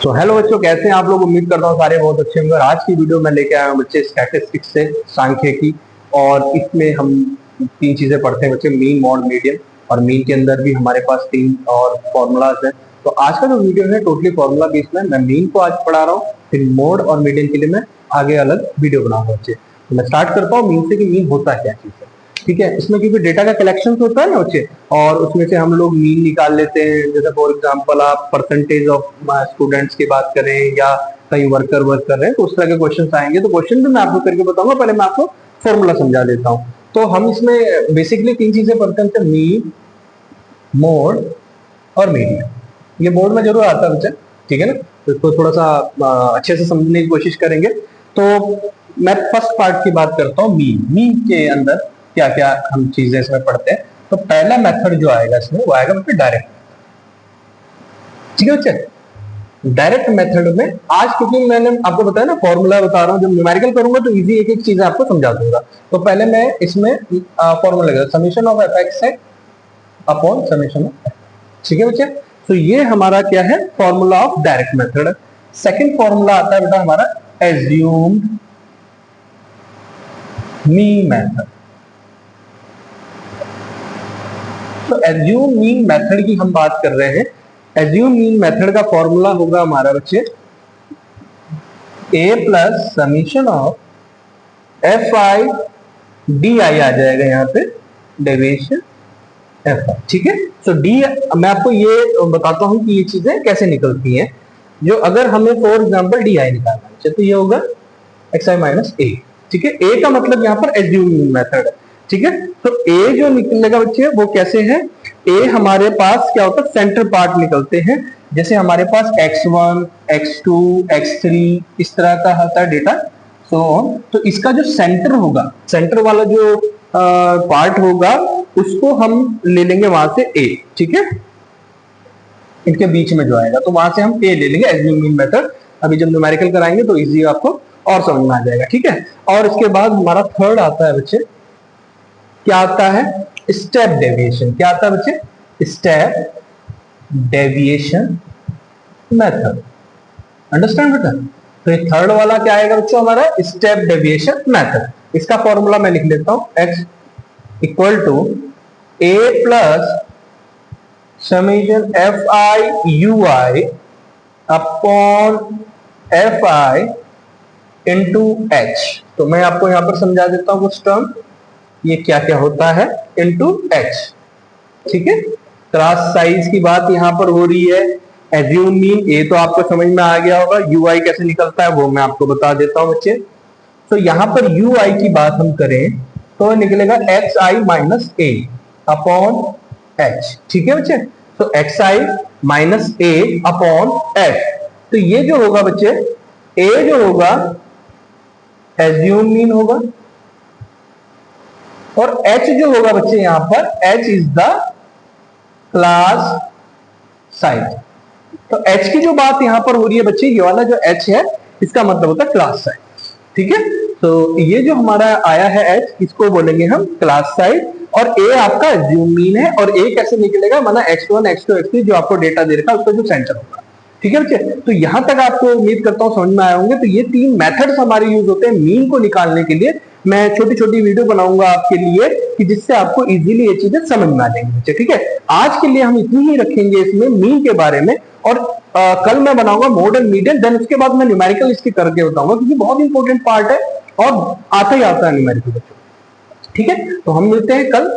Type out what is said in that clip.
तो हेलो बच्चों, कैसे हैं आप लोग। उम्मीद करता हूँ सारे बहुत अच्छे होंगे। और आज की वीडियो में लेके आया हूँ बच्चे स्टैटिस्टिक्स से सांख्यिकी। और इसमें हम तीन चीजें पढ़ते हैं बच्चे, मीन, मॉड, मीडियन। और मीन के अंदर भी हमारे पास तीन और फॉर्मूलाज है। तो आज का जो वीडियो है टोटली फॉर्मूला बेस्ड में। मैं मीन को आज पढ़ा रहा हूँ, फिर मोड और मीडियन के लिए मैं आगे अलग वीडियो बनाऊंगा बच्चे। तो मैं स्टार्ट करता हूँ मीन से कि मीन होता क्या चीज है। ठीक है, इसमें क्योंकि डेटा का कलेक्शन होता है ना बच्चे, और उसमें से हम लोग मीन निकाल लेते हैं। जैसे फॉर एग्जांपल आप परसेंटेज ऑफ स्टूडेंट्स की बात करें या कहीं वर्कर वर्क कर रहे हैं तो उस तरह के क्वेश्चन आएंगे। तो क्वेश्चन भी मैं आपको करके बताऊंगा, पहले मैं आपको फॉर्मूला समझा देता हूँ। तो हम इसमें बेसिकली तीन चीजें पढ़ते हैं, मीन, मोड और मीडियन। ये बोर्ड में जरूर आता है बच्चे, ठीक है ना। तो इसको थोड़ा सा अच्छे से समझने की कोशिश करेंगे। तो मैं फर्स्ट पार्ट की बात करता हूँ, मीन। मीन के अंदर क्या क्या हम चीजें इसमें पढ़ते हैं। तो पहला मेथड जो आएगा इसमें वो आएगा बच्चे डायरेक्ट। ठीक है बच्चे, डायरेक्ट मेथड में आज क्योंकि मैंने आपको बताया ना फॉर्मूला बता रहा हूँ, जब न्यूमेरिकल करूंगा तो इजी एक एक चीज आपको समझा दूंगा। तो पहले मैं इसमें फॉर्मूला लगा, समीशन ऑफ एफ एक्स है अपॉन समीशन ऑफ। ठीक है बच्चे, तो ये हमारा क्या है, formula of direct method. Second formula आता है बेटा हमारा एज्यूम्ड मीन मेथड। तो एज्यूम मीन मेथड की हम बात कर रहे हैं। एज्यूम मीन मेथड का फॉर्मूला होगा हमारा बच्चे A plus summation of f i d i आ जाएगा यहाँ पे, डेविएशन एफ आई। ठीक है, तो डी मैं आपको ये बताता हूं कि ये चीजें कैसे निकलती हैं। जो अगर हमें फॉर एग्जांपल डी आई निकालना है तो ये होगा एक्स आई माइनस ए। ठीक है, ए का मतलब यहाँ पर एज्यूमिंग मेथड है। ठीक है, तो ए जो निकलेगा बच्चे वो कैसे है, ए हमारे पास क्या होता है, सेंटर पार्ट निकलते हैं। जैसे हमारे पास x1, x2, x3 इस तरह का होता है डेटा। तो इसका जो सेंटर होगा, सेंटर वाला जो पार्ट होगा उसको हम ले लेंगे वहां से ए। ठीक है, इनके बीच में जो आएगा तो वहां से हम ए ले लेंगे, एज्यूमिंग मेथड। अभी जब न्यूमेरिकल कराएंगे तो इजी आपको और समझ में आ जाएगा। ठीक है, और इसके बाद हमारा थर्ड आता है बच्चे, क्या आता है, स्टेप डेविएशन। क्या आता है बच्चे, स्टेप डेविएशन मेथड। अंडरस्टैंड बेटा। तो ये थर्ड वाला क्या आएगा बच्चों हमारा, स्टेप डेविएशन मेथड। इसका फॉर्मूला मैं लिख लेता हूं, x equal to a plus summation f i u i upon f i into h. तो मैं आपको यहां पर समझा देता हूं कुछ टर्म, ये क्या क्या होता है, इंटू एच। ठीक है, क्लास साइज की बात यहां पर हो रही है। एज्यूम मीन ए तो आपको समझ में आ गया होगा, यू आई कैसे निकलता है वो मैं आपको बता देता हूं बच्चे। तो यहां पर यू आई की बात हम करें तो निकलेगा एक्स आई माइनस ए अपॉन एच। ठीक है बच्चे, तो एक्स आई माइनस ए अपॉन एच। तो ये जो होगा बच्चे, ए जो होगा एज्यूम मीन होगा, और एच जो होगा बच्चे यहां पर, H is the class size. तो एच की जो बात यहां पर हो रही है बच्चे, ये वाला जो एच है इसका मतलब होता है क्लास साइज। ठीक है, तो ये जो हमारा आया है एच, इसको बोलेंगे हम क्लास साइज। और ए आपका एज्यूम मीन है, और ए कैसे निकलेगा, माना x1, x2, x3 जो आपको डेटा दे रखा है उसका जो सेंटर होगा। ठीक है बच्चे, तो यहां तक आपको उम्मीद करता हूं समझ में आए होंगे। तो ये तीन मेथड्स हमारे यूज होते हैं मीन को निकालने के लिए। मैं छोटी छोटी वीडियो बनाऊंगा आपके लिए कि जिससे आपको इजीली ये चीजें समझ में आ जाएंगी बच्चे। ठीक है, आज के लिए हम इतनी ही रखेंगे इसमें मीन के बारे में। और कल मैं बनाऊंगा मोड एंड मीडियन, देन उसके बाद मैं न्यूमेरिकल इसके करके बताऊंगा, क्योंकि बहुत इंपॉर्टेंट पार्ट है और आता ही आता है न्यूमेरिकल बच्चों। ठीक है, तो हम मिलते हैं कल।